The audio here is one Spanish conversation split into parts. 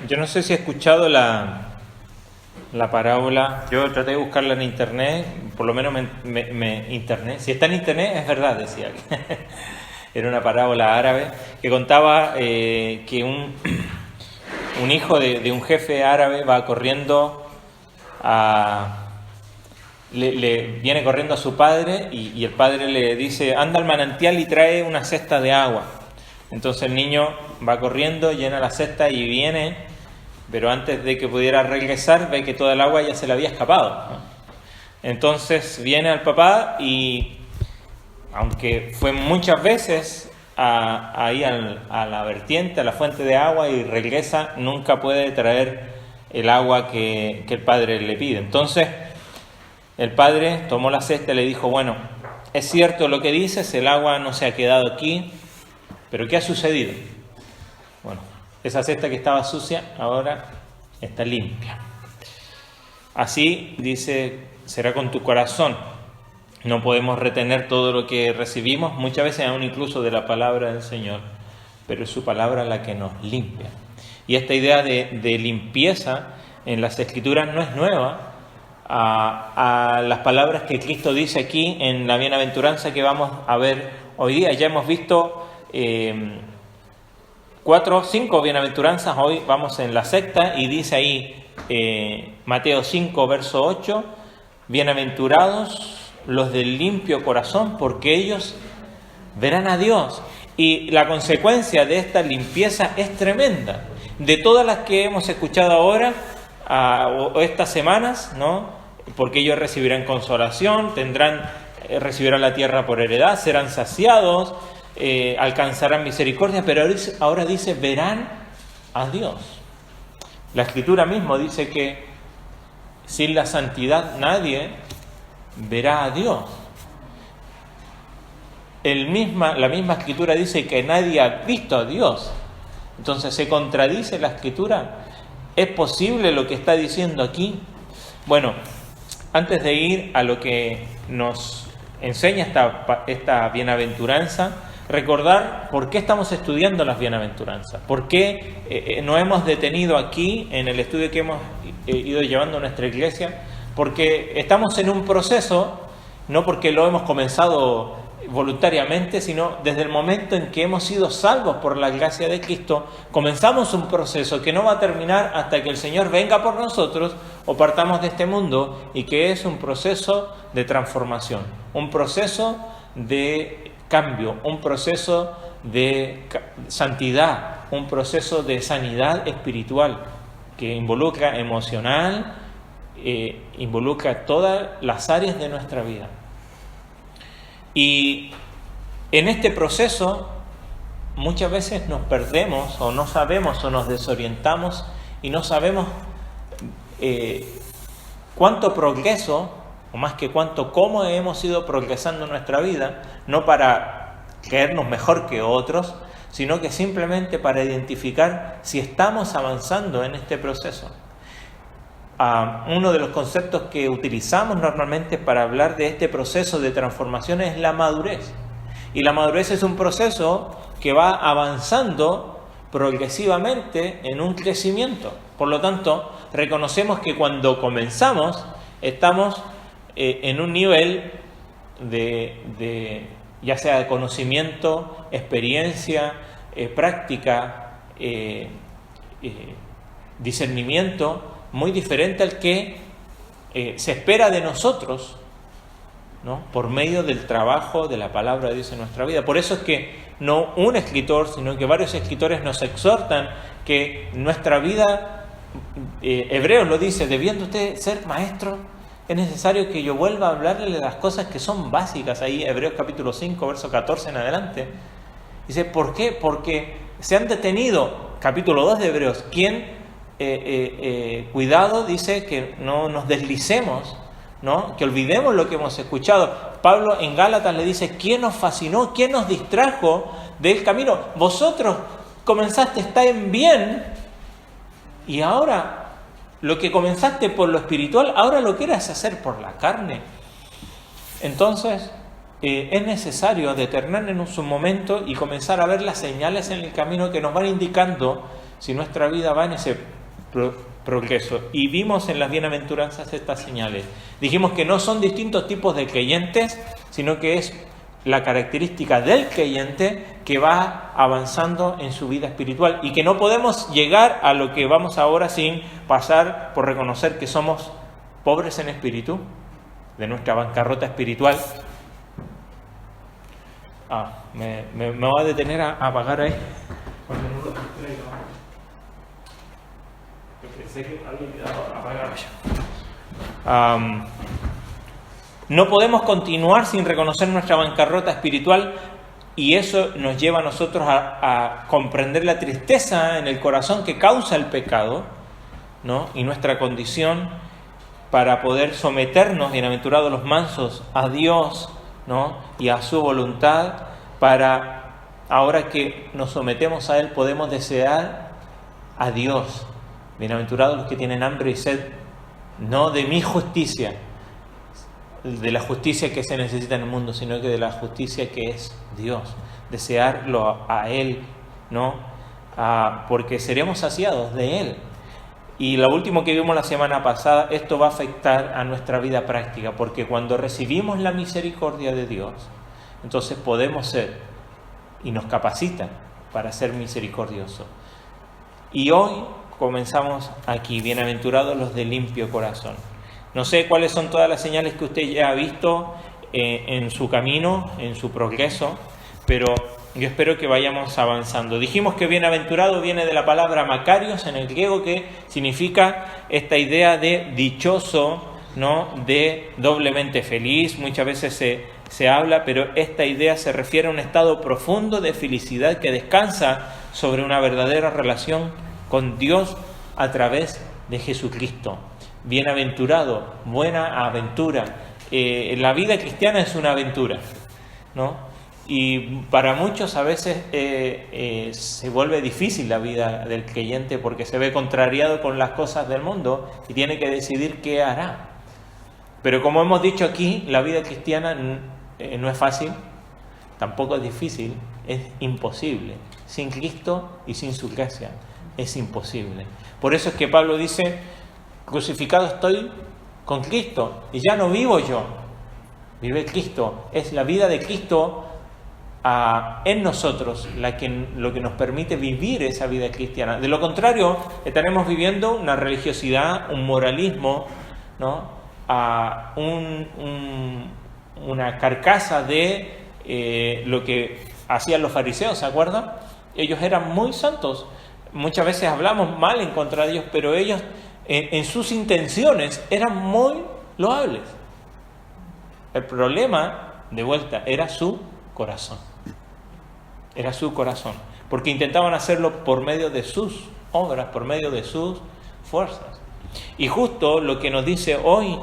Yo no sé si he escuchado la parábola. Yo traté de buscarla en internet, por lo menos internet. Si está en internet es verdad, decía. Era una parábola árabe que contaba que un hijo de un jefe árabe va corriendo le viene corriendo a su padre y el padre le dice: anda al manantial y trae una cesta de agua. Entonces el niño va corriendo, llena la cesta y viene, pero antes de que pudiera regresar ve que toda el agua ya se le había escapado, ¿no? Entonces viene al papá y, aunque fue muchas veces ahí a la vertiente, a la fuente de agua, y regresa, nunca puede traer el agua que el padre le pide. Entonces el padre tomó la cesta y le dijo: bueno, es cierto lo que dices, el agua no se ha quedado aquí, pero ¿qué ha sucedido? Bueno, esa cesta que estaba sucia ahora está limpia. Así, dice, será con tu corazón. No podemos retener todo lo que recibimos, muchas veces aún incluso de la palabra del Señor, pero es su palabra la que nos limpia. Y esta idea de limpieza en las Escrituras no es nueva a las palabras que Cristo dice aquí en la bienaventuranza que vamos a ver hoy día. Ya hemos visto 4 o 5 bienaventuranzas, hoy vamos en la sexta y dice ahí Mateo 5 verso 8: bienaventurados los del limpio corazón, porque ellos verán a Dios. Y la consecuencia de esta limpieza es tremenda. De todas las que hemos escuchado ahora o estas semanas, ¿no? Porque ellos recibirán consolación, recibirán la tierra por heredad, serán saciados, alcanzarán misericordia, pero ahora dice: verán a Dios. La Escritura mismo dice que sin la santidad nadie verá a Dios. La misma Escritura dice que nadie ha visto a Dios. Entonces, ¿se contradice la Escritura? ¿Es posible lo que está diciendo aquí? Bueno, antes de ir a lo que nos enseña esta bienaventuranza, recordar por qué estamos estudiando las bienaventuranzas, por qué nos hemos detenido aquí en el estudio que hemos ido llevando a nuestra iglesia, porque estamos en un proceso, no porque lo hemos comenzado voluntariamente, sino desde el momento en que hemos sido salvos por la gracia de Cristo, comenzamos un proceso que no va a terminar hasta que el Señor venga por nosotros o partamos de este mundo, y que es un proceso de transformación, un proceso de cambio, un proceso de santidad, un proceso de sanidad espiritual que involucra emocional, involucra todas las áreas de nuestra vida. Y en este proceso muchas veces nos perdemos o no sabemos o nos desorientamos y no sabemos cuánto progreso, o más que cuánto, cómo hemos ido progresando en nuestra vida, no para creernos mejor que otros, sino que simplemente para identificar si estamos avanzando en este proceso. Uno de los conceptos que utilizamos normalmente para hablar de este proceso de transformación es la madurez. Y la madurez es un proceso que va avanzando progresivamente en un crecimiento. Por lo tanto, reconocemos que cuando comenzamos estamos en un nivel de ya sea de conocimiento, experiencia, práctica, discernimiento, muy diferente al que se espera de nosotros, ¿no? Por medio del trabajo de la palabra de Dios en nuestra vida. Por eso es que no un escritor, sino que varios escritores nos exhortan que nuestra vida, Hebreos lo dice: debiendo usted ser maestro, es necesario que yo vuelva a hablarle de las cosas que son básicas. Ahí Hebreos capítulo 5, verso 14 en adelante. Dice: ¿por qué? Porque se han detenido, capítulo 2 de Hebreos, cuidado, dice, que no nos deslicemos, ¿no? Que olvidemos lo que hemos escuchado. Pablo en Gálatas le dice: ¿quién nos fascinó? ¿Quién nos distrajo del camino? Vosotros comenzaste, está en bien, y ahora lo que comenzaste por lo espiritual, ahora lo quieres hacer por la carne. Entonces es necesario detenernos en un momento y comenzar a ver las señales en el camino que nos van indicando si nuestra vida va en ese progreso. Y vimos en las bienaventuranzas estas señales. Dijimos que no son distintos tipos de creyentes, sino que es la característica del creyente que va avanzando en su vida espiritual y que no podemos llegar a lo que vamos ahora sin pasar por reconocer que somos pobres en espíritu, de nuestra bancarrota espiritual. Me voy a detener a apagar ahí. Pensé que había olvidado apagarlo ya. No podemos continuar sin reconocer nuestra bancarrota espiritual, y eso nos lleva a nosotros a comprender la tristeza en el corazón que causa el pecado, ¿no? Y nuestra condición para poder someternos, bienaventurados los mansos, a Dios, ¿no? Y a su voluntad, para, ahora que nos sometemos a Él, podemos desear a Dios. Bienaventurados los que tienen hambre y sed, no de mi justicia, de la justicia que se necesita en el mundo, sino que de la justicia que es Dios. Desearlo a Él, ¿no? Porque seremos saciados de Él. Y lo último que vimos la semana pasada, esto va a afectar a nuestra vida práctica, porque cuando recibimos la misericordia de Dios, entonces podemos ser, y nos capacitan para ser misericordiosos. Y hoy comenzamos aquí, bienaventurados los de limpio corazón. No sé cuáles son todas las señales que usted ya ha visto en su camino, en su progreso, pero yo espero que vayamos avanzando. Dijimos que bienaventurado viene de la palabra makarios en el griego, que significa esta idea de dichoso, ¿no? De doblemente feliz. Muchas veces se habla, pero esta idea se refiere a un estado profundo de felicidad que descansa sobre una verdadera relación con Dios a través de Jesucristo. Bienaventurado, buena aventura. La vida cristiana es una aventura, ¿no? Y para muchos a veces se vuelve difícil la vida del creyente porque se ve contrariado con las cosas del mundo y tiene que decidir qué hará. Pero como hemos dicho aquí, la vida cristiana no es fácil, tampoco es difícil, es imposible. Sin Cristo y sin su gracia es imposible. Por eso es que Pablo dice: crucificado estoy con Cristo y ya no vivo yo, vive Cristo. Es la vida de Cristo en nosotros lo que nos permite vivir esa vida cristiana. De lo contrario, estaremos viviendo una religiosidad, un moralismo, ¿no? Una carcasa de lo que hacían los fariseos, ¿se acuerdan? Ellos eran muy santos. Muchas veces hablamos mal en contra de ellos, pero ellos en sus intenciones eran muy loables. El problema, de vuelta, era su corazón. Era su corazón. Porque intentaban hacerlo por medio de sus obras, por medio de sus fuerzas. Y justo lo que nos dice hoy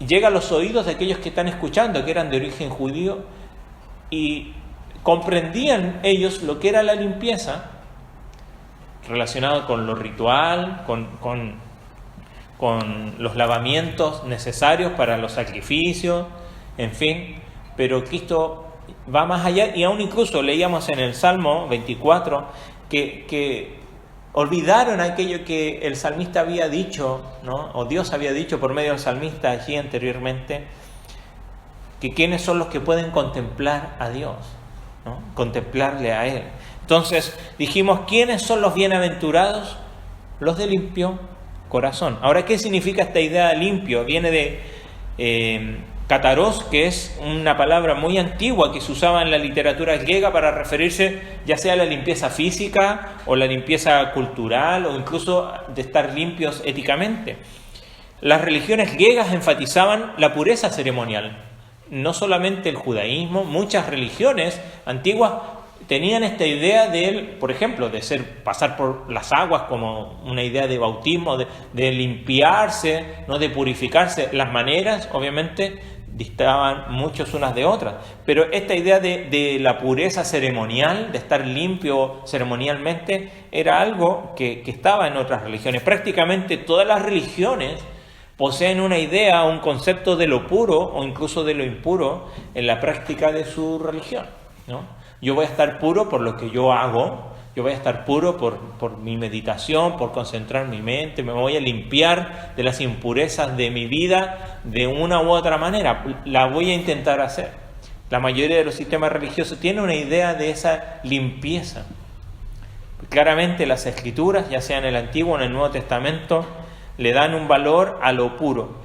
llega a los oídos de aquellos que están escuchando, que eran de origen judío, y comprendían ellos lo que era la limpieza, relacionado con lo ritual, con los lavamientos necesarios para los sacrificios, en fin. Pero Cristo va más allá, y aún incluso leíamos en el Salmo 24 que olvidaron aquello que el salmista había dicho, ¿no? O Dios había dicho por medio del salmista allí anteriormente, que quiénes son los que pueden contemplar a Dios, ¿no? Contemplarle a Él. Entonces dijimos, ¿quiénes son los bienaventurados? Los de limpio corazón. Ahora, ¿qué significa esta idea de limpio? Viene de kataros, que es una palabra muy antigua que se usaba en la literatura griega para referirse ya sea a la limpieza física o la limpieza cultural o incluso de estar limpios éticamente. Las religiones griegas enfatizaban la pureza ceremonial. No solamente el judaísmo, muchas religiones antiguas tenían esta idea de, por ejemplo, de pasar por las aguas como una idea de bautismo, de limpiarse, ¿no? De purificarse. Las maneras, obviamente, distaban muchos unas de otras, pero esta idea de la pureza ceremonial, de estar limpio ceremonialmente, era algo que estaba en otras religiones. Prácticamente todas las religiones poseen una idea, un concepto de lo puro o incluso de lo impuro en la práctica de su religión, ¿no? Yo voy a estar puro por lo que yo hago, Yo voy a estar puro por mi meditación, por concentrar mi mente, me voy a limpiar de las impurezas de mi vida de una u otra manera. La voy a intentar hacer. La mayoría de los sistemas religiosos tienen una idea de esa limpieza. Claramente las Escrituras, ya sea en el Antiguo o en el Nuevo Testamento, le dan un valor a lo puro.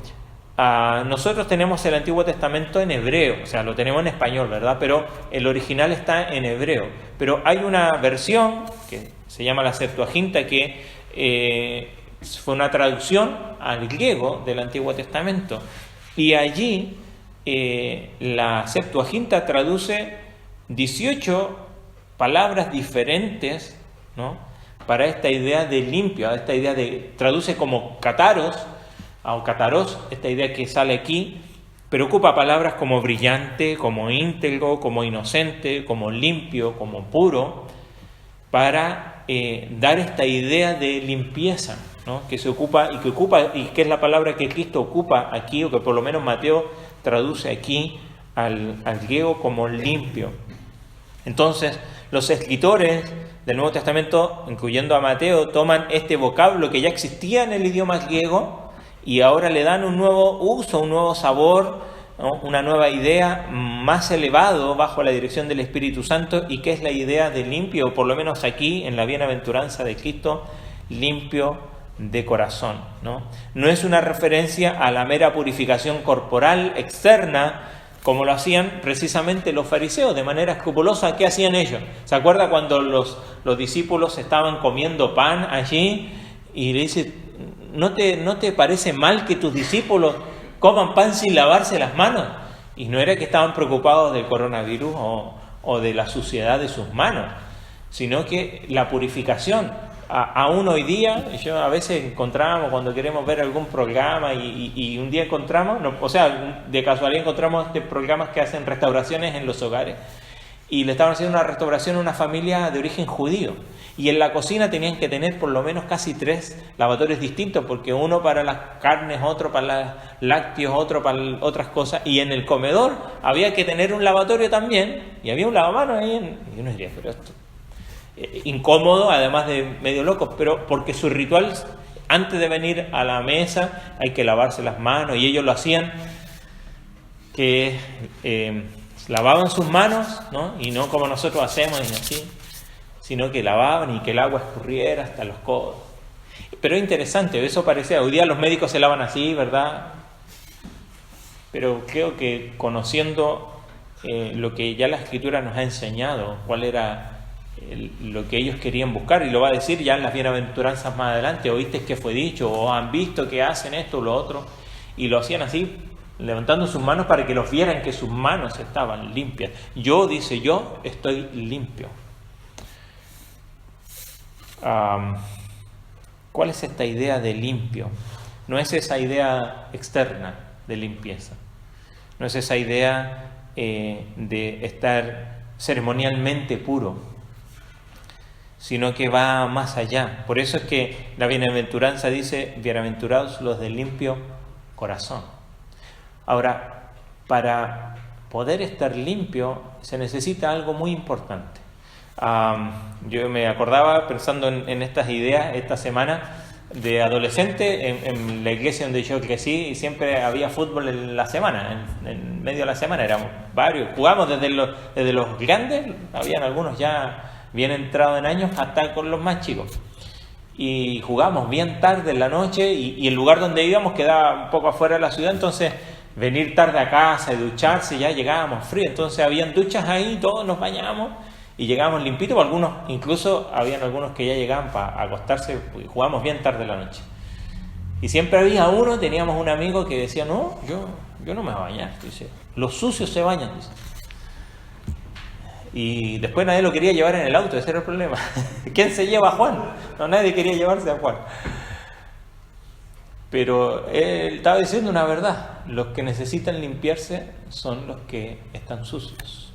Nosotros tenemos el Antiguo Testamento en hebreo, o sea, lo tenemos en español, ¿verdad? Pero el original está en hebreo. Pero hay una versión que se llama la Septuaginta, que fue una traducción al griego del Antiguo Testamento. Y allí la Septuaginta traduce 18 palabras diferentes, ¿no?, para esta idea de limpio, esta idea de, traduce como kataros, o kataros, esta idea que sale aquí, pero ocupa palabras como brillante, como íntegro, como inocente, como limpio, como puro, para dar esta idea de limpieza, ¿no?, que se ocupa y que es la palabra que Cristo ocupa aquí, o que por lo menos Mateo traduce aquí al griego como limpio. Entonces, los escritores del Nuevo Testamento, incluyendo a Mateo, toman este vocablo que ya existía en el idioma griego y ahora le dan un nuevo uso, un nuevo sabor, ¿no?, una nueva idea más elevado bajo la dirección del Espíritu Santo, y que es la idea de limpio, o por lo menos aquí en la bienaventuranza de Cristo, limpio de corazón, ¿no? No es una referencia a la mera purificación corporal externa, como lo hacían precisamente los fariseos de manera escrupulosa. ¿Qué hacían ellos? ¿Se acuerda cuando los discípulos estaban comiendo pan allí y le dice, ¿no te parece mal que tus discípulos coman pan sin lavarse las manos? Y no era que estaban preocupados del coronavirus o de la suciedad de sus manos, sino que la purificación. Aún hoy día, yo a veces encontramos, cuando queremos ver algún programa y un día encontramos, de casualidad encontramos programas que hacen restauraciones en los hogares, y le estaban haciendo una restauración a una familia de origen judío, y en la cocina tenían que tener por lo menos casi 3 lavatorios distintos, porque uno para las carnes, otro para los lácteos, otro para otras cosas, y en el comedor había que tener un lavatorio también, y había un lavamanos ahí, y uno diría, pero esto incómodo, además de medio loco, pero porque su ritual, antes de venir a la mesa, hay que lavarse las manos, y ellos lo hacían, que lavaban sus manos, ¿no?, y no como nosotros hacemos y así, sino que lavaban y que el agua escurriera hasta los codos. Pero es interesante, eso parecía, hoy día los médicos se lavan así, ¿verdad? Pero creo que conociendo lo que ya la Escritura nos ha enseñado, cuál era lo que ellos querían buscar, y lo va a decir ya en las bienaventuranzas más adelante, oíste que fue dicho, o han visto que hacen esto o lo otro, y lo hacían así, levantando sus manos para que los vieran que sus manos estaban limpias. Yo estoy limpio. ¿Cuál es esta idea de limpio? No es esa idea externa de limpieza, no es esa idea de estar ceremonialmente puro, sino que va más allá. Por eso es que la bienaventuranza dice, bienaventurados los de limpio corazón. Ahora, para poder estar limpio se necesita algo muy importante. Yo me acordaba, pensando en estas ideas esta semana, de adolescente en la iglesia donde yo crecí, y siempre había fútbol en la semana, en medio de la semana, éramos varios, jugamos desde los grandes, habían algunos ya bien entrados en años, hasta con los más chicos, y jugamos bien tarde en la noche, y el lugar donde íbamos quedaba un poco afuera de la ciudad, entonces venir tarde a casa y ducharse, ya llegábamos fríos, entonces habían duchas ahí, todos nos bañábamos y llegábamos limpitos, algunos, incluso habían algunos que ya llegaban para acostarse, porque jugábamos bien tarde en la noche. Y siempre había uno, teníamos un amigo que decía, no, yo no me voy a bañar, dice, los sucios se bañan, dice. Y después nadie lo quería llevar en el auto, ese era el problema. ¿Quién se lleva a Juan? No, nadie quería llevarse a Juan. Pero él estaba diciendo una verdad, los que necesitan limpiarse son los que están sucios.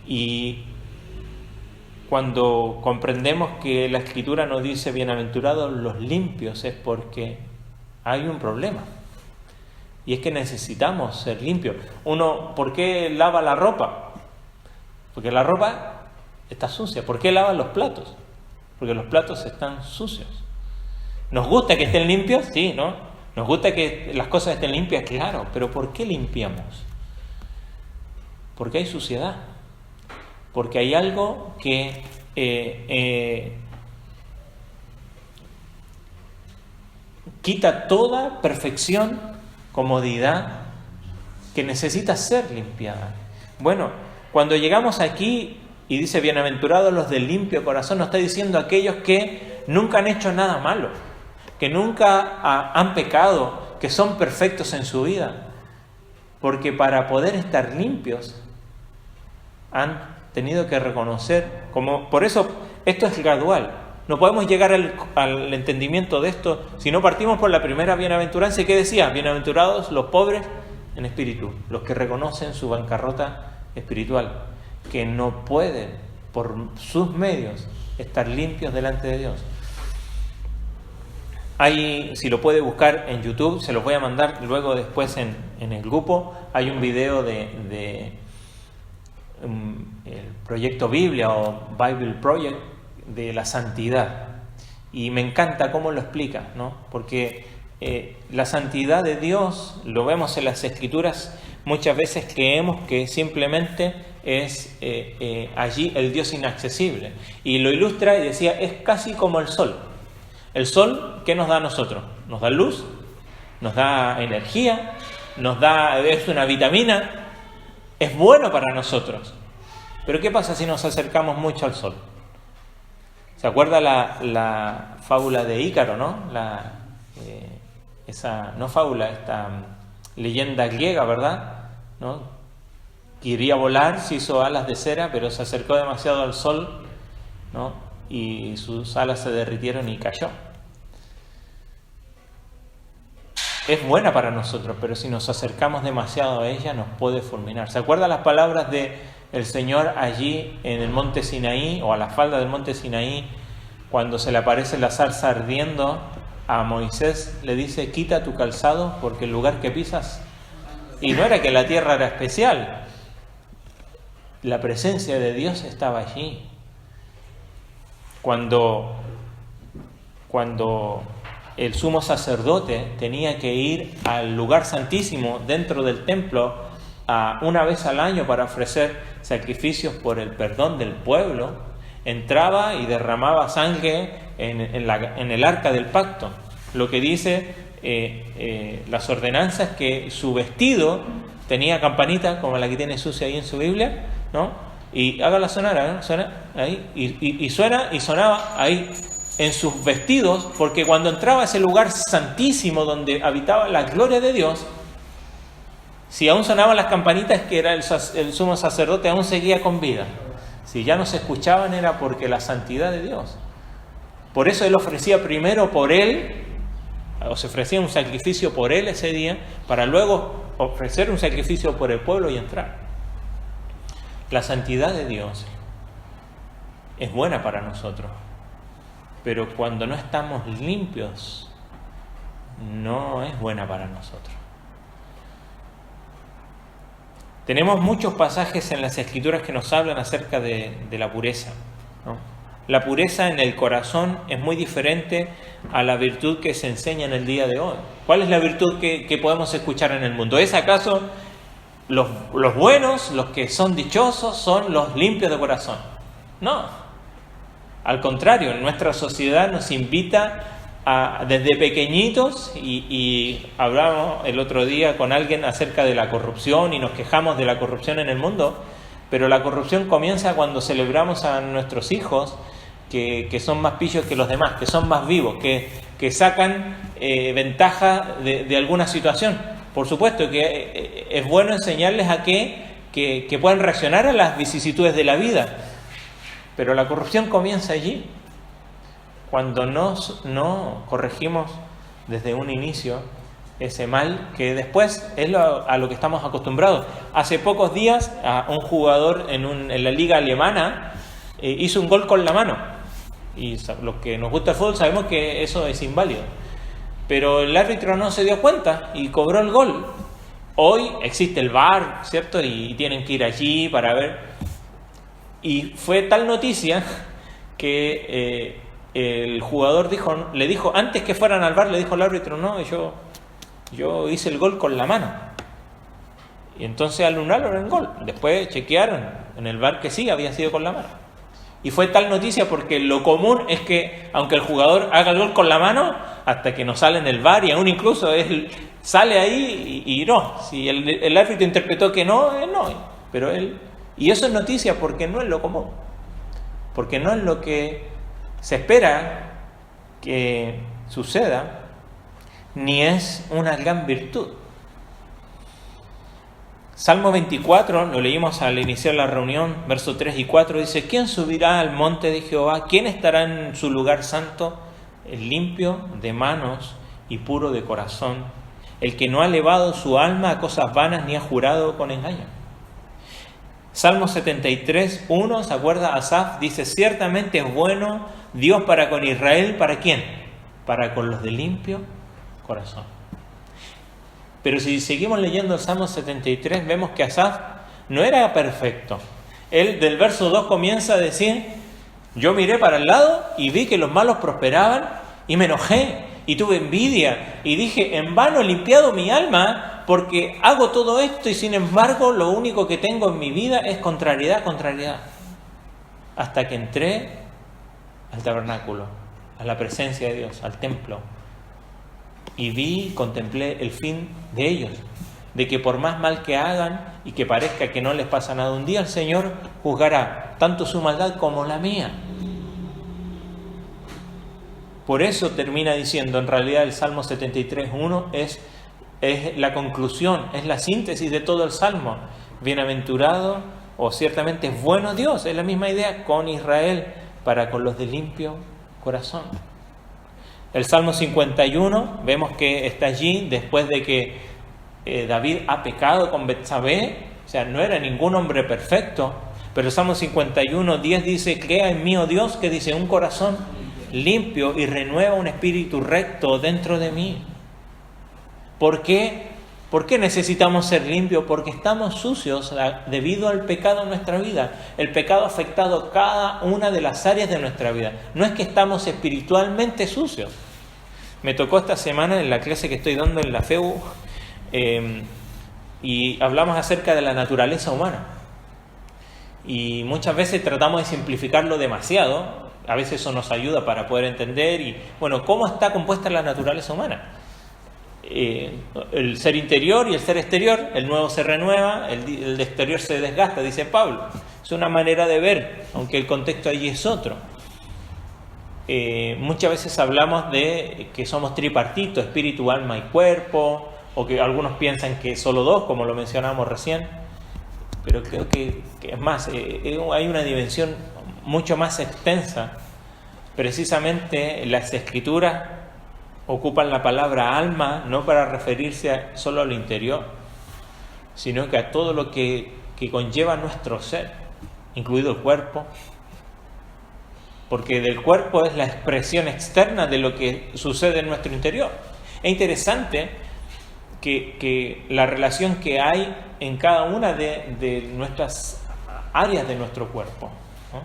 Y cuando comprendemos que la Escritura nos dice bienaventurados los limpios, es porque hay un problema, y es que necesitamos ser limpios. Uno, ¿por qué lava la ropa? Porque la ropa está sucia. ¿Por qué lavan los platos? Porque los platos están sucios. ¿Nos gusta que estén limpios? Sí, ¿no? ¿Nos gusta que las cosas estén limpias? Claro, pero ¿por qué limpiamos? Porque hay suciedad. Porque hay algo que quita toda perfección, comodidad, que necesita ser limpiada. Bueno, cuando llegamos aquí y dice bienaventurados los de limpio corazón, nos está diciendo aquellos que nunca han hecho nada malo, que nunca han pecado, que son perfectos en su vida, porque para poder estar limpios han tenido que reconocer, por eso esto es gradual. No podemos llegar al entendimiento de esto si no partimos por la primera bienaventuranza. ¿Qué decía? Bienaventurados los pobres en espíritu, los que reconocen su bancarrota espiritual, que no pueden por sus medios estar limpios delante de Dios. Si lo puede buscar en YouTube, se los voy a mandar luego después en el grupo. Hay un video de el proyecto Biblia o Bible Project de la santidad, y me encanta cómo lo explica, ¿no? Porque la santidad de Dios, lo vemos en las Escrituras, muchas veces creemos que simplemente es allí el Dios inaccesible, y lo ilustra y decía, es casi como el sol. El sol, ¿qué nos da a nosotros? Nos da luz, nos da energía, es una vitamina, es bueno para nosotros. Pero ¿qué pasa si nos acercamos mucho al sol? ¿Se acuerda la fábula de Ícaro, no? Esta leyenda griega, ¿verdad? ¿No? Quería volar, se hizo alas de cera, pero se acercó demasiado al sol, ¿no? Y sus alas se derritieron y cayó. Es buena para nosotros, pero si nos acercamos demasiado a ella nos puede fulminar. ¿Se acuerdan las palabras del Señor allí en el monte Sinaí, o a la falda del monte Sinaí, cuando se le aparece la zarza ardiendo? A Moisés le dice, quita tu calzado porque el lugar que pisas... Y no era que la tierra era especial, la presencia de Dios estaba allí. Cuando el sumo sacerdote tenía que ir al lugar santísimo dentro del templo una vez al año para ofrecer sacrificios por el perdón del pueblo, entraba y derramaba sangre en el arca del pacto. Lo que dice las ordenanzas, que su vestido tenía campanita como la que tiene sucia ahí en su Biblia, ¿no? Y hágala sonar, ¿no? Suena ahí, y suena y sonaba ahí en sus vestidos, porque cuando entraba a ese lugar santísimo donde habitaba la gloria de Dios, si aún sonaban las campanitas, que era el sumo sacerdote, aún seguía con vida. Si ya no se escuchaban, era porque la santidad de Dios. Por eso él ofrecía primero por él, o se ofrecía un sacrificio por él ese día, para luego ofrecer un sacrificio por el pueblo y entrar. La santidad de Dios es buena para nosotros, pero cuando no estamos limpios, no es buena para nosotros. Tenemos muchos pasajes en las Escrituras que nos hablan acerca de la pureza, ¿no? La pureza en el corazón es muy diferente a la virtud que se enseña en el día de hoy. ¿Cuál es la virtud que podemos escuchar en el mundo? ¿Es acaso los buenos, los que son dichosos, son los limpios de corazón? No. Al contrario, nuestra sociedad nos invita desde pequeñitos, y hablamos el otro día con alguien acerca de la corrupción y nos quejamos de la corrupción en el mundo, pero la corrupción comienza cuando celebramos a nuestros hijos que son más pillos que los demás, que son más vivos, que sacan ventaja de alguna situación. Por supuesto que es bueno enseñarles a que puedan reaccionar a las vicisitudes de la vida, pero la corrupción comienza allí. Cuando no corregimos desde un inicio ese mal, que después es a lo que estamos acostumbrados. Hace pocos días un jugador en la liga alemana hizo un gol con la mano, y los que nos gusta el fútbol sabemos que eso es inválido, pero el árbitro no se dio cuenta y cobró el gol. Hoy existe el VAR, ¿cierto? Y tienen que ir allí para ver. Y fue tal noticia que el jugador le dijo, antes que fueran al bar, le dijo al árbitro, no, yo hice el gol con la mano. Y entonces anularon el gol. Después chequearon en el bar que sí, había sido con la mano. Y fue tal noticia porque lo común es que, aunque el jugador haga el gol con la mano, hasta que no sale en el bar, y aún incluso él sale ahí y no. Si el árbitro interpretó que no, no. Pero él... Y eso es noticia porque no es lo común. Porque no es lo que se espera que suceda, ni es una gran virtud. Salmo 24, lo leímos al iniciar la reunión, versos 3 y 4, dice: ¿Quién subirá al monte de Jehová? ¿Quién estará en su lugar santo? El limpio de manos y puro de corazón, el que no ha elevado su alma a cosas vanas ni ha jurado con engaño. Salmo 73, 1, ¿se acuerda? Asaf dice: ciertamente es bueno Dios para con Israel. ¿Para quién? Para con los de limpio corazón. Pero si seguimos leyendo el Salmo 73, vemos que Asaf no era perfecto. Él del verso 2 comienza a decir: yo miré para el lado y vi que los malos prosperaban y me enojé y tuve envidia y dije: en vano he limpiado mi alma porque hago todo esto y sin embargo lo único que tengo en mi vida es contrariedad. Hasta que entré al tabernáculo, a la presencia de Dios, al templo, y contemplé el fin de ellos, de que por más mal que hagan y que parezca que no les pasa nada, un día el Señor juzgará tanto su maldad como la mía. Por eso termina diciendo, en realidad el Salmo 73.1 es la conclusión, es la síntesis de todo el Salmo. Bienaventurado, o ciertamente es bueno Dios, es la misma idea, con Israel, para con los de limpio corazón. El Salmo 51, vemos que está allí después de que David ha pecado con Betsabé, o sea, no era ningún hombre perfecto, pero el Salmo 51:10 dice: crea en mí, oh Dios, que dice, un corazón limpio y renueva un espíritu recto dentro de mí. ¿Por qué? ¿Por qué necesitamos ser limpios? Porque estamos sucios debido al pecado en nuestra vida. El pecado ha afectado cada una de las áreas de nuestra vida. No es que estamos espiritualmente sucios. Me tocó esta semana en la clase que estoy dando en la FEU y hablamos acerca de la naturaleza humana. Y muchas veces tratamos de simplificarlo demasiado. A veces eso nos ayuda para poder entender y, bueno, ¿cómo está compuesta la naturaleza humana? El ser interior y el ser exterior. El nuevo se renueva, el exterior se desgasta, dice Pablo. Es una manera de ver, aunque el contexto allí es otro. Muchas veces hablamos de que somos tripartitos, espíritu, alma y cuerpo, o que algunos piensan que solo dos, como lo mencionamos recién, pero creo que es más, hay una dimensión mucho más extensa. Precisamente las Escrituras ocupan la palabra alma no para referirse solo al interior, sino que a todo lo que conlleva nuestro ser, incluido el cuerpo, porque del cuerpo es la expresión externa de lo que sucede en nuestro interior. Es interesante que la relación que hay en cada una de nuestras áreas de nuestro cuerpo, ¿no?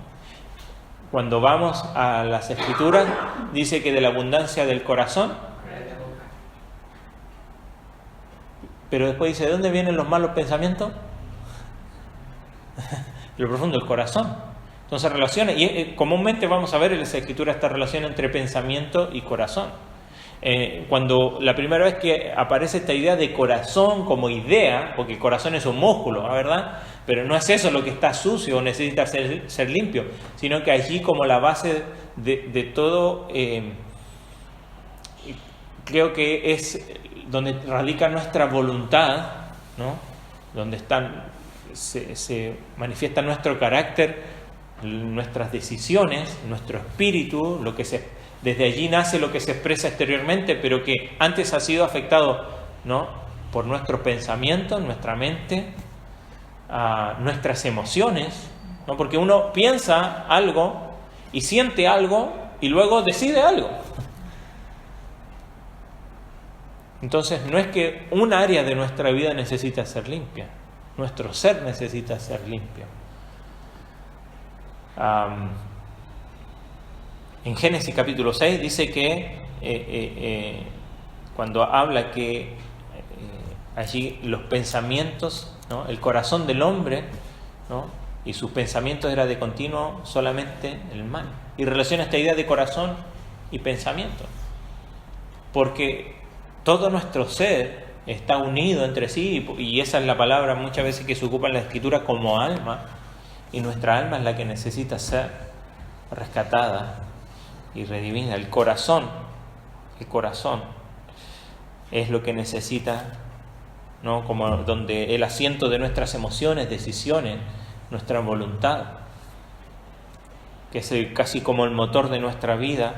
Cuando vamos a las Escrituras, dice que de la abundancia del corazón, pero después dice, ¿de dónde vienen los malos pensamientos? De lo profundo del corazón. Entonces relaciona, y comúnmente vamos a ver en las Escrituras esta relación entre pensamiento y corazón. Cuando la primera vez que aparece esta idea de corazón como idea, porque el corazón es un músculo, ¿verdad? Pero no es eso lo que está sucio o necesita ser limpio, sino que allí como la base de todo, creo que es donde radica nuestra voluntad, ¿no? Donde se manifiesta nuestro carácter, nuestras decisiones, nuestro espíritu, desde allí nace lo que se expresa exteriormente, pero que antes ha sido afectado, ¿no? Por nuestros pensamientos, nuestra mente, nuestras emociones, ¿no? Porque uno piensa algo y siente algo y luego decide algo. Entonces no es que un área de nuestra vida necesita ser limpia, nuestro ser necesita ser limpio. En Génesis capítulo 6 dice que cuando habla que allí los pensamientos, ¿no?, el corazón del hombre, ¿no?, y sus pensamientos era de continuo solamente el mal. Y relaciona esta idea de corazón y pensamiento, porque todo nuestro ser está unido entre sí, y esa es la palabra muchas veces que se ocupa en la Escritura como alma, y nuestra alma es la que necesita ser rescatada y redimida. El corazón es lo que necesita, ¿no?, como donde el asiento de nuestras emociones, decisiones, nuestra voluntad, que es casi como el motor de nuestra vida,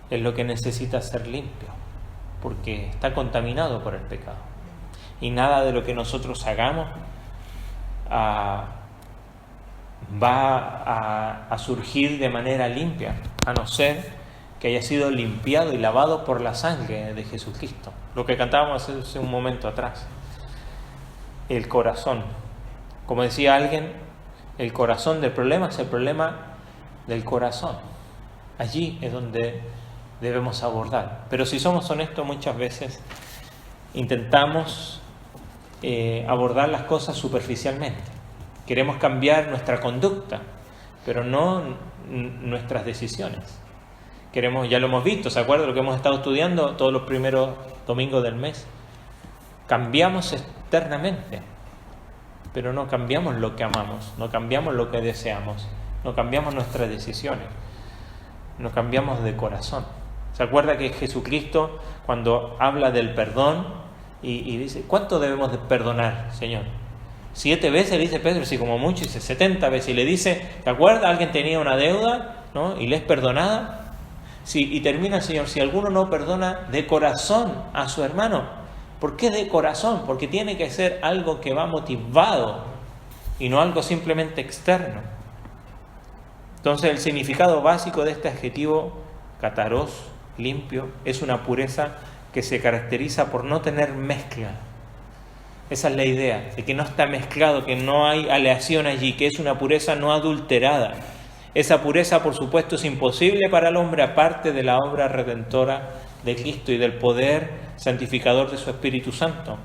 es lo que necesita ser limpio, porque está contaminado por el pecado. Y nada de lo que nosotros hagamos va a surgir de manera limpia, a no ser que haya sido limpiado y lavado por la sangre de Jesucristo. Lo que cantábamos hace un momento atrás. El corazón. Como decía alguien, el corazón del problema es el problema del corazón. Allí es donde debemos abordar. Pero si somos honestos, muchas veces intentamos abordar las cosas superficialmente. Queremos cambiar nuestra conducta, pero no nuestras decisiones. Ya lo hemos visto, ¿se acuerdan lo que hemos estado estudiando todos los primeros domingos del mes? Cambiamos externamente, pero no cambiamos lo que amamos, no cambiamos lo que deseamos, no cambiamos nuestras decisiones, no cambiamos de corazón. ¿Se acuerda que Jesucristo, cuando habla del perdón y dice, ¿cuánto debemos de perdonar, Señor? 7 veces, le dice Pedro, si como mucho, dice 70 veces, y le dice, ¿te acuerdas? Alguien tenía una deuda, ¿no?, y le es perdonada. Sí, y termina el Señor, si alguno no perdona de corazón a su hermano. ¿Por qué de corazón? Porque tiene que ser algo que va motivado y no algo simplemente externo. Entonces el significado básico de este adjetivo, kataros, limpio, es una pureza que se caracteriza por no tener mezcla. Esa es la idea, de que no está mezclado, que no hay aleación allí, que es una pureza no adulterada. Esa pureza, por supuesto, es imposible para el hombre aparte de la obra redentora de Cristo y del poder santificador de su Espíritu Santo.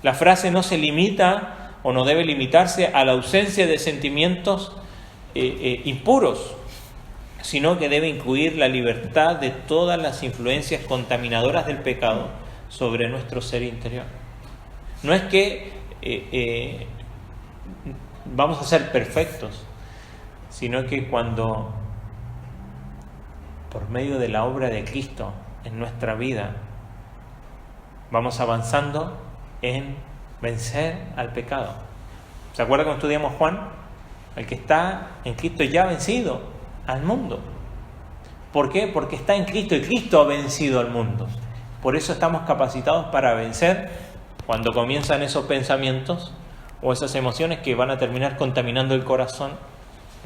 La frase no se limita o no debe limitarse a la ausencia de sentimientos impuros, sino que debe incluir la libertad de todas las influencias contaminadoras del pecado sobre nuestro ser interior. No es que vamos a ser perfectos, sino que cuando, por medio de la obra de Cristo en nuestra vida, vamos avanzando en vencer al pecado. ¿Se acuerdan cuando estudiamos Juan? El que está en Cristo ya ha vencido al mundo. ¿Por qué? Porque está en Cristo y Cristo ha vencido al mundo. Por eso estamos capacitados para vencer cuando comienzan esos pensamientos o esas emociones que van a terminar contaminando el corazón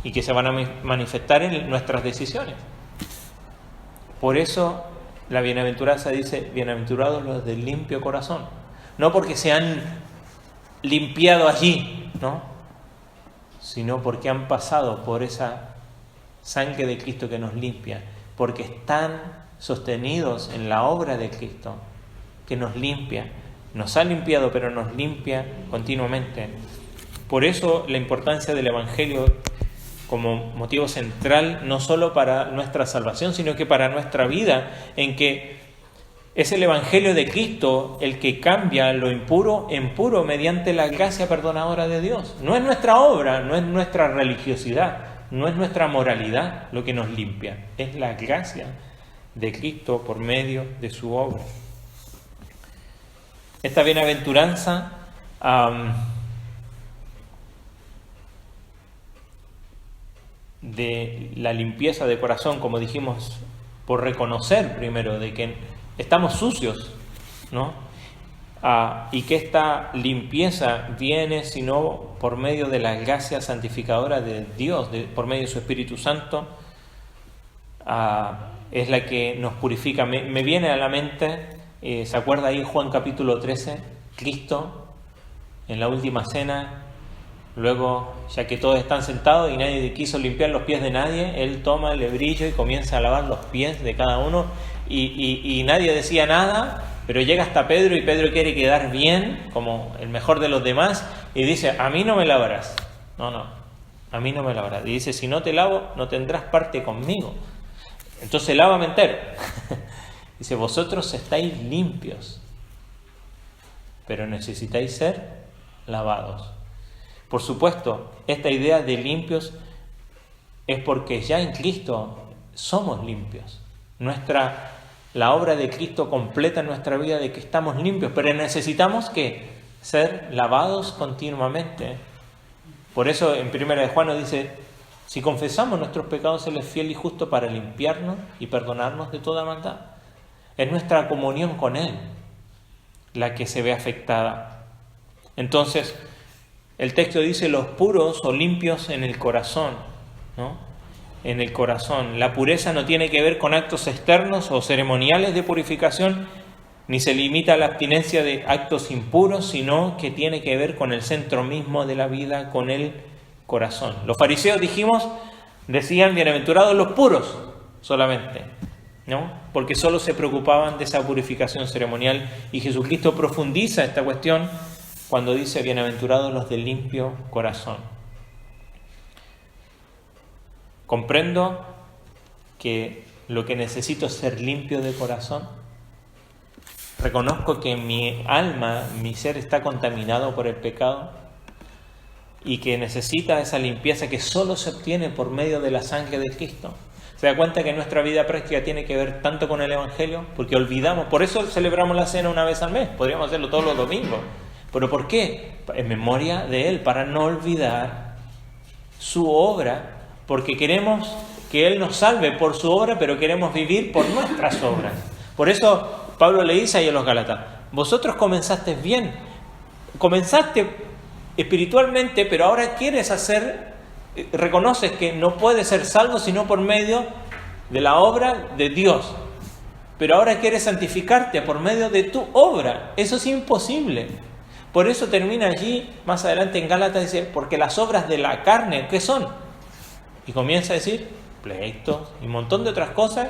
y que se van a manifestar en nuestras decisiones. Por eso la bienaventuranza dice, bienaventurados los del limpio corazón. No porque se han limpiado allí, ¿no?, sino porque han pasado por esa sangre de Cristo que nos limpia, porque están sostenidos en la obra de Cristo que nos limpia. Nos ha limpiado, pero nos limpia continuamente. Por eso la importancia del Evangelio como motivo central, no solo para nuestra salvación, sino que para nuestra vida, en que es el Evangelio de Cristo el que cambia lo impuro en puro mediante la gracia perdonadora de Dios. No es nuestra obra, no es nuestra religiosidad, no es nuestra moralidad lo que nos limpia, es la gracia de Cristo por medio de su obra. Esta bienaventuranza de la limpieza de corazón, como dijimos, por reconocer primero de que estamos sucios, ¿no? Y que esta limpieza viene sino por medio de la gracia santificadora de Dios, por medio de su Espíritu Santo, es la que nos purifica. Me viene a la mente, ¿se acuerda ahí Juan capítulo 13? Cristo en la última cena Luego, ya que todos están sentados y nadie quiso limpiar los pies de nadie, él toma el lebrillo y comienza a lavar los pies de cada uno y nadie decía nada, pero llega hasta Pedro y Pedro quiere quedar bien, como el mejor de los demás, y dice, a mí no me lavarás. No, a mí no me lavarás. Y dice, si no te lavo, no tendrás parte conmigo. Entonces lávame entero. Dice, vosotros estáis limpios, pero necesitáis ser lavados. Por supuesto, esta idea de limpios es porque ya en Cristo somos limpios. La obra de Cristo completa en nuestra vida de que estamos limpios, pero necesitamos que ser lavados continuamente. Por eso en 1 de Juan nos dice, si confesamos nuestros pecados, Él es fiel y justo para limpiarnos y perdonarnos de toda maldad. Es nuestra comunión con Él la que se ve afectada. Entonces, el texto dice los puros o limpios en el corazón, ¿no? En el corazón. La pureza no tiene que ver con actos externos o ceremoniales de purificación, ni se limita a la abstinencia de actos impuros, sino que tiene que ver con el centro mismo de la vida, con el corazón. Los fariseos, decían bienaventurados los puros solamente, ¿no? Porque solo se preocupaban de esa purificación ceremonial, y Jesucristo profundiza esta cuestión cuando dice bienaventurados los de limpio corazón. Comprendo que lo que necesito es ser limpio de corazón. Reconozco que mi alma, mi ser está contaminado por el pecado y que necesita esa limpieza que solo se obtiene por medio de la sangre de Cristo. ¿Se da cuenta que nuestra vida práctica tiene que ver tanto con el Evangelio? Porque olvidamos, por eso celebramos la cena una vez al mes, podríamos hacerlo todos los domingos. ¿Pero por qué? En memoria de Él, para no olvidar su obra, porque queremos que Él nos salve por su obra, pero queremos vivir por nuestras obras. Por eso Pablo le dice ahí a los Gálatas, vosotros comenzasteis bien, comenzaste espiritualmente, pero ahora reconoces que no puedes ser salvo sino por medio de la obra de Dios. Pero ahora quieres santificarte por medio de tu obra. Eso es imposible. Por eso termina allí, más adelante en Gálatas, dice, porque las obras de la carne, ¿qué son? Y comienza a decir, pleitos y un montón de otras cosas,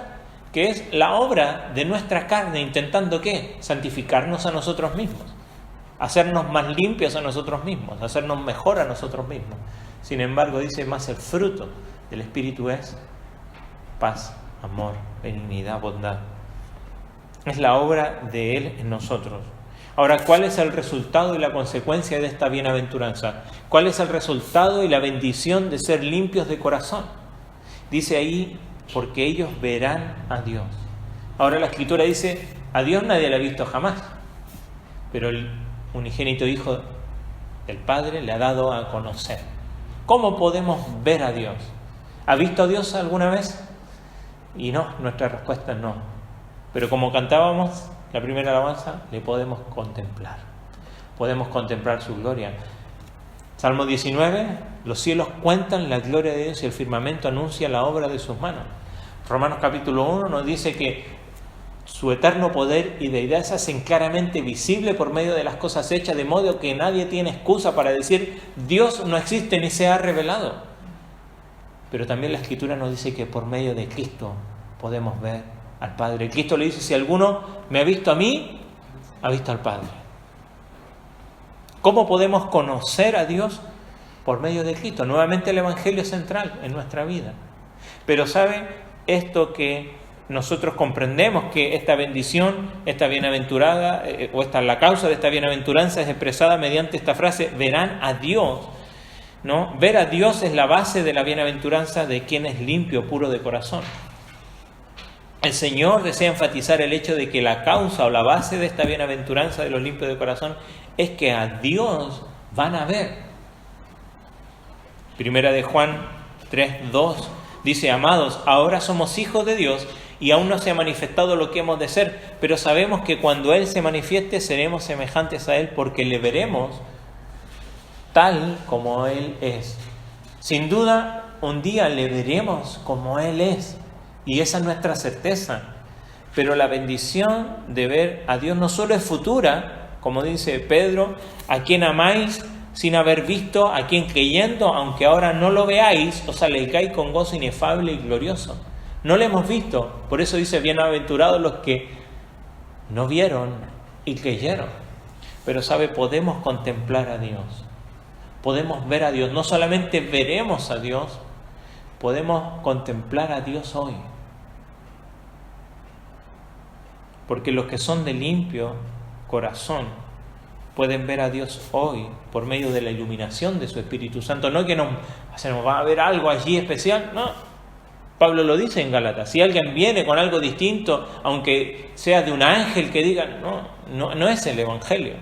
que es la obra de nuestra carne, intentando ¿qué? Santificarnos a nosotros mismos, hacernos más limpios a nosotros mismos, hacernos mejor a nosotros mismos. Sin embargo, dice, más el fruto del Espíritu es paz, amor, benignidad, bondad. Es la obra de Él en nosotros. Ahora, ¿cuál es el resultado y la consecuencia de esta bienaventuranza? ¿Cuál es el resultado y la bendición de ser limpios de corazón? Dice ahí, porque ellos verán a Dios. Ahora la Escritura dice, a Dios nadie le ha visto jamás, pero el unigénito Hijo del Padre le ha dado a conocer. ¿Cómo podemos ver a Dios? ¿Ha visto a Dios alguna vez? Y no, nuestra respuesta es no. Pero como cantábamos la primera alabanza, le podemos contemplar. Podemos contemplar su gloria. Salmo 19, los cielos cuentan la gloria de Dios y el firmamento anuncia la obra de sus manos. Romanos capítulo 1 nos dice que su eterno poder y deidad se hacen claramente visible por medio de las cosas hechas, de modo que nadie tiene excusa para decir Dios no existe ni se ha revelado. Pero también la Escritura nos dice que por medio de Cristo podemos ver al Padre. Cristo le dice, si alguno me ha visto a mí, ha visto al Padre. ¿Cómo podemos conocer a Dios? Por medio de Cristo. Nuevamente el Evangelio es central en nuestra vida. Pero ¿saben? Esto que nosotros comprendemos, que esta bendición, esta bienaventurada, la causa de esta bienaventuranza es expresada mediante esta frase, verán a Dios, ¿no? Ver a Dios es la base de la bienaventuranza de quien es limpio, puro de corazón. El Señor desea enfatizar el hecho de que la causa o la base de esta bienaventuranza de los limpios de corazón es que a Dios van a ver. Primera de Juan 3:2 dice, amados, ahora somos hijos de Dios y aún no se ha manifestado lo que hemos de ser, pero sabemos que cuando Él se manifieste seremos semejantes a Él porque le veremos tal como Él es. Sin duda, un día le veremos como Él es. Y esa es nuestra certeza. Pero la bendición de ver a Dios no solo es futura, como dice Pedro, a quien amáis, sin haber visto a quien creyendo, aunque ahora no lo veáis, os alegráis con gozo inefable y glorioso. No lo hemos visto, por eso dice, bienaventurados los que no vieron y creyeron. Pero sabe, podemos contemplar a Dios, podemos ver a Dios, no solamente veremos a Dios, podemos contemplar a Dios hoy. Porque los que son de limpio corazón pueden ver a Dios hoy por medio de la iluminación de su Espíritu Santo. No que se nos va a ver algo allí especial, no. Pablo lo dice en Gálatas, si alguien viene con algo distinto, aunque sea de un ángel que diga, no es el Evangelio.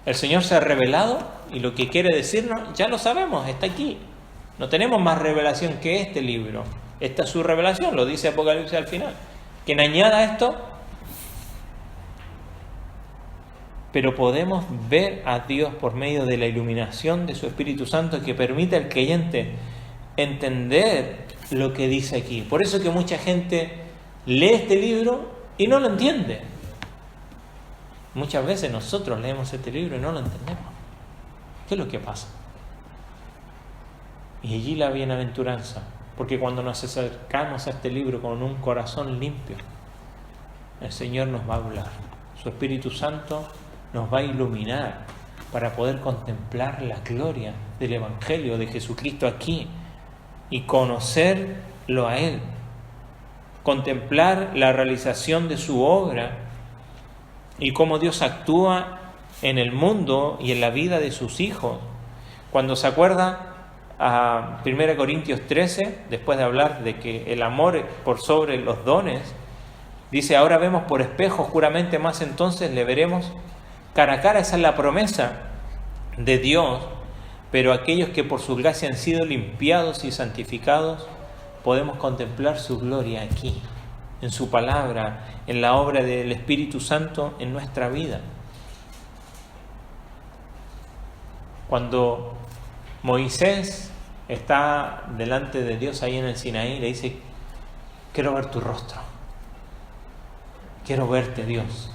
El Señor se ha revelado y lo que quiere decirnos ya lo sabemos, está aquí. No tenemos más revelación que este libro. Esta es su revelación, lo dice Apocalipsis al final. Quien añada esto, pero podemos ver a Dios por medio de la iluminación de su Espíritu Santo que permite al creyente entender lo que dice aquí. Por eso que mucha gente lee este libro y no lo entiende. Muchas veces nosotros leemos este libro y no lo entendemos. ¿Qué es lo que pasa? Y allí la bienaventuranza, porque cuando nos acercamos a este libro con un corazón limpio, el Señor nos va a hablar. Su Espíritu Santo nos va a iluminar para poder contemplar la gloria del Evangelio de Jesucristo aquí y conocerlo a Él, contemplar la realización de su obra y cómo Dios actúa en el mundo y en la vida de sus hijos. Cuando se acuerda a 1 Corintios 13, después de hablar de que el amor por sobre los dones, dice, ahora vemos por espejo, oscuramente, más entonces le veremos cara a cara. Esa es la promesa de Dios, pero aquellos que por su gracia han sido limpiados y santificados, podemos contemplar su gloria aquí, en su palabra, en la obra del Espíritu Santo en nuestra vida. Cuando Moisés está delante de Dios ahí en el Sinaí, le dice, quiero ver tu rostro, quiero verte, Dios.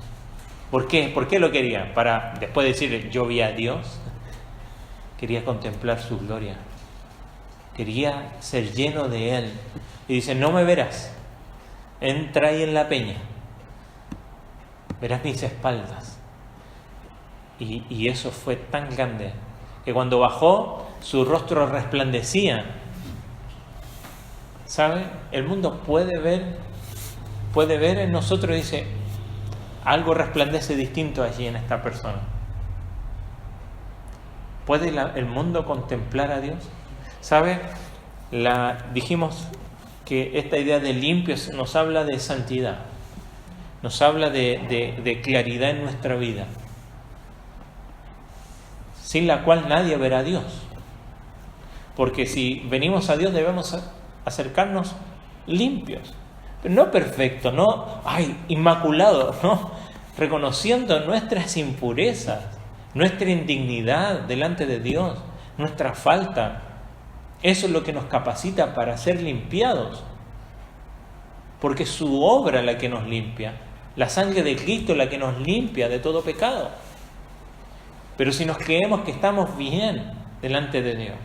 ¿Por qué? ¿Por qué lo quería? Para después decir, yo vi a Dios. Quería contemplar su gloria, quería ser lleno de Él. Y dice, no me verás, entra ahí en la peña, verás mis espaldas. Y eso fue tan grande que cuando bajó, su rostro resplandecía. ¿Sabe? El mundo puede ver en nosotros, dice, algo resplandece distinto allí en esta persona. ¿Puede el mundo contemplar a Dios? ¿Sabe? Dijimos que esta idea de limpio nos habla de santidad, nos habla de claridad en nuestra vida, sin la cual nadie verá a Dios. Porque si venimos a Dios debemos acercarnos limpios, pero no perfectos, no inmaculados, no, reconociendo nuestras impurezas, nuestra indignidad delante de Dios, nuestra falta. Eso es lo que nos capacita para ser limpiados, porque es su obra la que nos limpia, la sangre de Cristo la que nos limpia de todo pecado. Pero si nos creemos que estamos bien delante de Dios,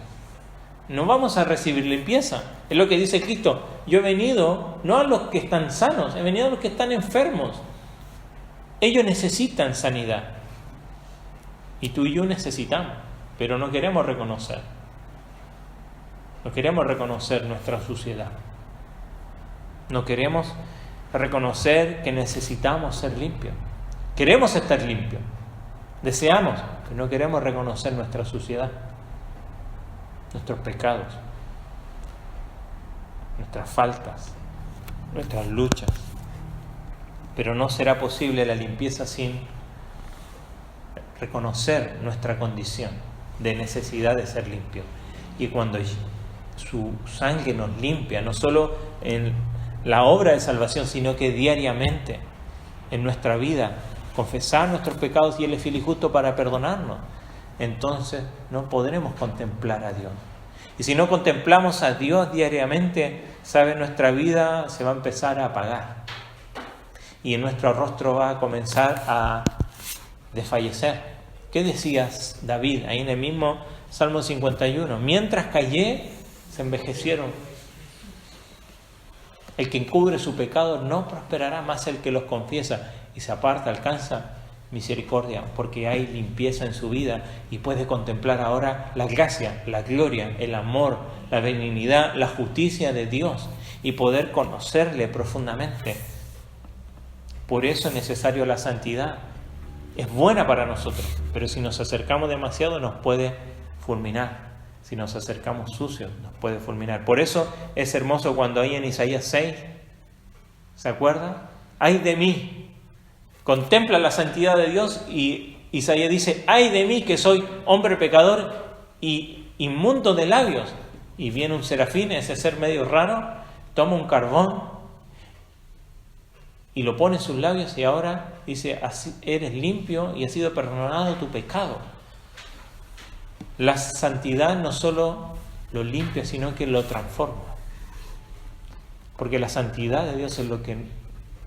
no vamos a recibir limpieza. Es lo que dice Cristo, yo he venido no a los que están sanos, he venido a los que están enfermos. Ellos necesitan sanidad. Y tú y yo necesitamos, pero no queremos reconocer. No queremos reconocer nuestra suciedad. No queremos reconocer que necesitamos ser limpios. Queremos estar limpios. Deseamos, pero no queremos reconocer nuestra suciedad, nuestros pecados, nuestras faltas, nuestras luchas. Pero no será posible la limpieza sin reconocer nuestra condición de necesidad de ser limpio. Y cuando su sangre nos limpia, no solo en la obra de salvación, sino que diariamente en nuestra vida, confesar nuestros pecados y Él es fiel y justo para perdonarnos, entonces no podremos contemplar a Dios. Y si no contemplamos a Dios diariamente, ¿sabe? Nuestra vida se va a empezar a apagar y nuestro rostro va a comenzar a desfallecer. ¿Qué decías David ahí en el mismo Salmo 51? Mientras callé, se envejecieron. El que encubre su pecado no prosperará, más el que los confiesa y se aparta alcanza misericordia, porque hay limpieza en su vida y puede contemplar ahora la gracia, la gloria, el amor, la benignidad, la justicia de Dios y poder conocerle profundamente. Por eso es necesario la santidad. Es buena para nosotros, pero si nos acercamos demasiado nos puede fulminar. Si nos acercamos sucios, nos puede fulminar. Por eso es hermoso cuando ahí en Isaías 6, ¿se acuerdan? ¡Ay de mí! Contempla la santidad de Dios y Isaías dice, ¡ay de mí que soy hombre pecador y inmundo de labios! Y viene un serafín, ese ser medio raro, toma un carbón y lo pone en sus labios y ahora dice, así eres limpio y ha sido perdonado tu pecado. La santidad no solo lo limpia, sino que lo transforma. Porque la santidad de Dios es lo que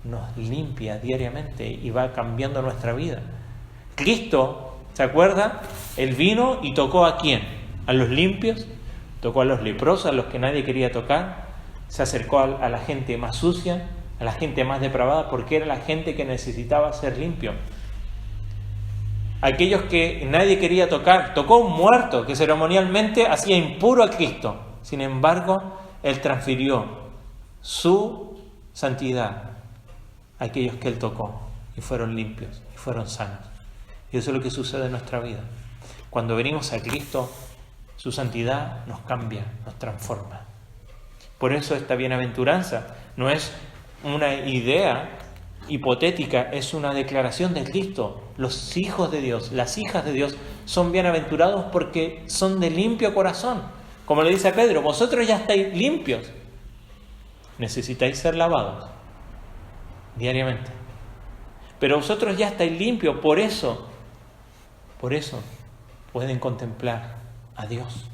nos limpia diariamente y va cambiando nuestra vida. Cristo, ¿se acuerda? Él vino y tocó ¿a quién? A los limpios, tocó a los leprosos, a los que nadie quería tocar, se acercó a la gente más sucia, a la gente más depravada, porque era la gente que necesitaba ser limpio. Aquellos que nadie quería tocar, tocó a un muerto que ceremonialmente hacía impuro a Cristo. Sin embargo, Él transfirió su santidad a aquellos que Él tocó y fueron limpios y fueron sanos. Y eso es lo que sucede en nuestra vida. Cuando venimos a Cristo, su santidad nos cambia, nos transforma. Por eso esta bienaventuranza no es una idea hipotética, es una declaración de Cristo. Los hijos de Dios, las hijas de Dios son bienaventurados porque son de limpio corazón. Como le dice a Pedro, vosotros ya estáis limpios. Necesitáis ser lavados diariamente. Pero vosotros ya estáis limpios, por eso pueden contemplar a Dios.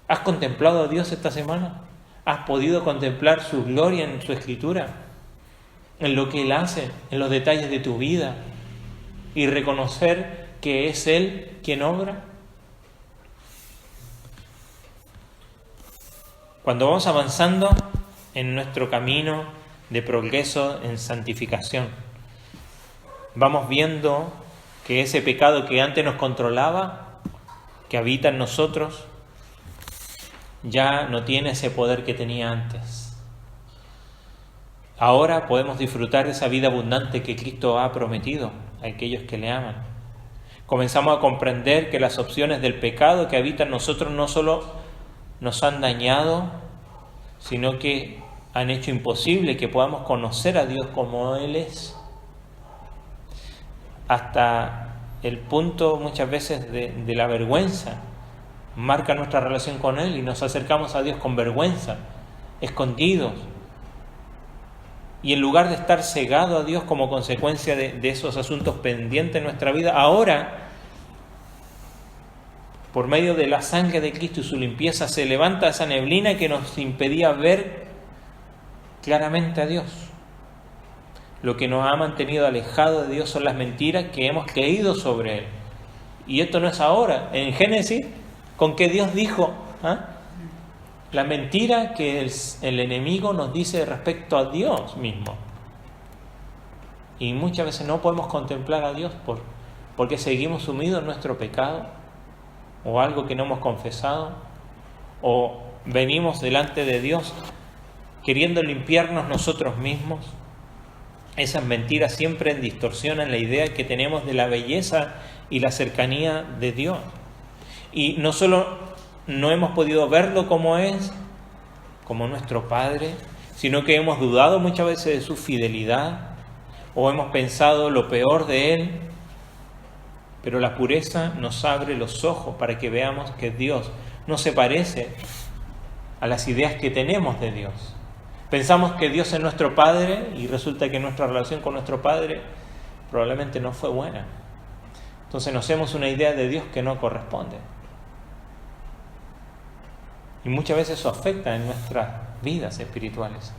¿Has contemplado a Dios esta semana? ¿Has podido contemplar su gloria en su Escritura? En lo que Él hace, en los detalles de tu vida, y reconocer que es Él quien obra. Cuando vamos avanzando en nuestro camino de progreso en santificación, vamos viendo que ese pecado que antes nos controlaba, que habita en nosotros, ya no tiene ese poder que tenía antes. Ahora podemos disfrutar de esa vida abundante que Cristo ha prometido a aquellos que le aman. Comenzamos a comprender que las opciones del pecado que habita en nosotros no solo nos han dañado, sino que han hecho imposible que podamos conocer a Dios como Él es. Hasta el punto muchas veces de la vergüenza marca nuestra relación con Él y nos acercamos a Dios con vergüenza, escondidos. Y en lugar de estar cegado a Dios como consecuencia de esos asuntos pendientes en nuestra vida, ahora, por medio de la sangre de Cristo y su limpieza, se levanta esa neblina que nos impedía ver claramente a Dios. Lo que nos ha mantenido alejados de Dios son las mentiras que hemos creído sobre Él. Y esto no es ahora. En Génesis, ¿con qué Dios dijo? La mentira que el enemigo nos dice respecto a Dios mismo. Y muchas veces no podemos contemplar a Dios porque seguimos sumidos en nuestro pecado o algo que no hemos confesado, o venimos delante de Dios queriendo limpiarnos nosotros mismos. Esas mentiras siempre distorsionan la idea que tenemos de la belleza y la cercanía de Dios. Y no solo no hemos podido verlo como es, como nuestro Padre, sino que hemos dudado muchas veces de su fidelidad o hemos pensado lo peor de Él. Pero la pureza nos abre los ojos para que veamos que Dios no se parece a las ideas que tenemos de Dios. Pensamos que Dios es nuestro Padre y resulta que nuestra relación con nuestro Padre probablemente no fue buena. Entonces nos hacemos una idea de Dios que no corresponde. Y muchas veces eso afecta en nuestras vidas espirituales.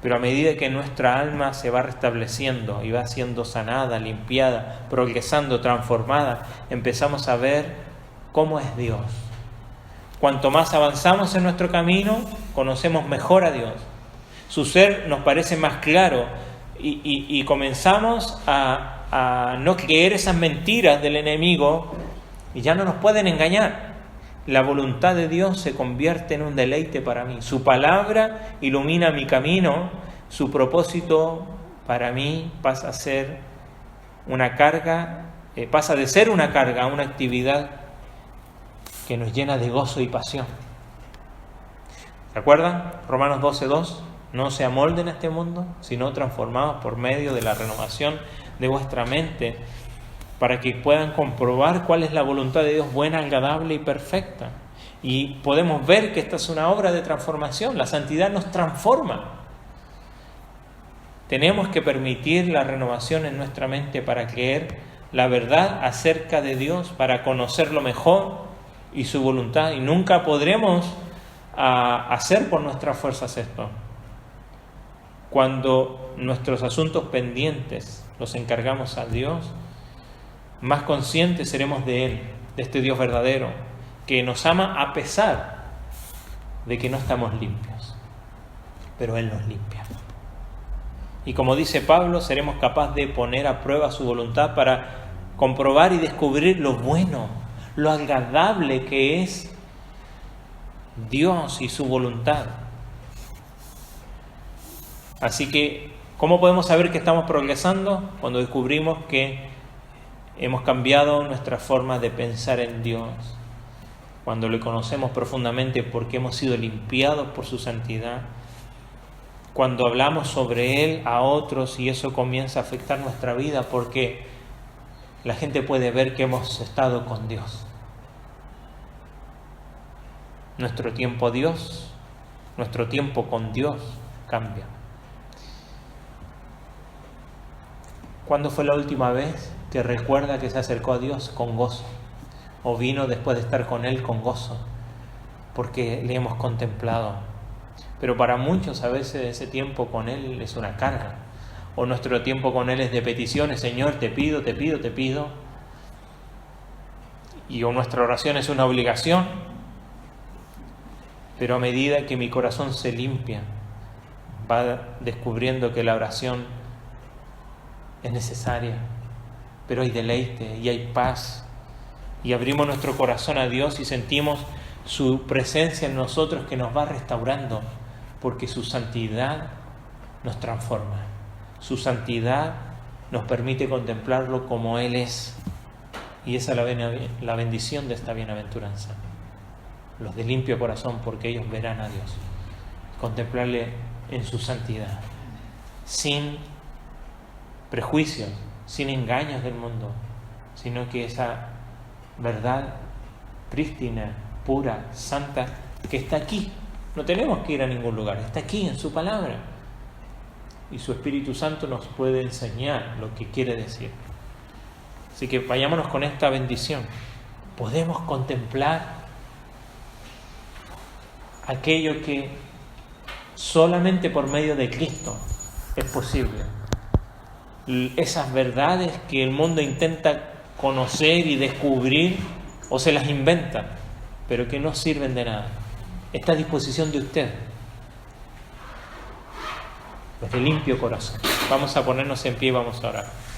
Pero a medida que nuestra alma se va restableciendo y va siendo sanada, limpiada, progresando, transformada, empezamos a ver cómo es Dios. Cuanto más avanzamos en nuestro camino, conocemos mejor a Dios. Su ser nos parece más claro y comenzamos a no creer esas mentiras del enemigo y ya no nos pueden engañar. La voluntad de Dios se convierte en un deleite para mí. Su palabra ilumina mi camino. Su propósito para mí pasa a ser una carga, pasa de ser una carga a una actividad que nos llena de gozo y pasión. ¿Se acuerdan? Romanos 12:2. No se amolden a este mundo, sino transformados por medio de la renovación de vuestra mente, para que puedan comprobar cuál es la voluntad de Dios buena, agradable y perfecta. Y podemos ver que esta es una obra de transformación. La santidad nos transforma. Tenemos que permitir la renovación en nuestra mente para creer la verdad acerca de Dios, para conocerlo mejor y su voluntad. Y nunca podremos hacer por nuestras fuerzas esto. Cuando nuestros asuntos pendientes los encargamos a Dios, más conscientes seremos de Él, de este Dios verdadero, que nos ama a pesar de que no estamos limpios, pero Él nos limpia. Y como dice Pablo, seremos capaces de poner a prueba su voluntad para comprobar y descubrir lo bueno, lo agradable que es Dios y su voluntad. Así que, ¿cómo podemos saber que estamos progresando? Cuando descubrimos que hemos cambiado nuestra forma de pensar en Dios, cuando le conocemos profundamente porque hemos sido limpiados por su santidad, cuando hablamos sobre Él a otros y eso comienza a afectar nuestra vida porque la gente puede ver que hemos estado con Dios. Nuestro tiempo con Dios cambia. ¿Cuándo fue la última vez que recuerda que se acercó a Dios con gozo? ¿O vino después de estar con Él con gozo? Porque le hemos contemplado. Pero para muchos a veces ese tiempo con Él es una carga. O nuestro tiempo con Él es de peticiones. Señor, te pido, te pido, te pido. Y o nuestra oración es una obligación. Pero a medida que mi corazón se limpia, va descubriendo que la oración es necesaria, pero hay deleite y hay paz. Y abrimos nuestro corazón a Dios y sentimos su presencia en nosotros que nos va restaurando, porque su santidad nos transforma. Su santidad nos permite contemplarlo como Él es. Y esa es la bendición de esta bienaventuranza. Los de limpio corazón, porque ellos verán a Dios. Contemplarle en su santidad, sin prejuicios, sin engaños del mundo, sino que esa verdad prístina, pura, santa, que está aquí. No tenemos que ir a ningún lugar, está aquí en su palabra. Y su Espíritu Santo nos puede enseñar lo que quiere decir. Así que vayámonos con esta bendición. Podemos contemplar aquello que solamente por medio de Cristo es posible. Esas verdades que el mundo intenta conocer y descubrir o se las inventa, pero que no sirven de nada. Está a disposición de usted, los de limpio corazón. Vamos a ponernos en pie y vamos a orar.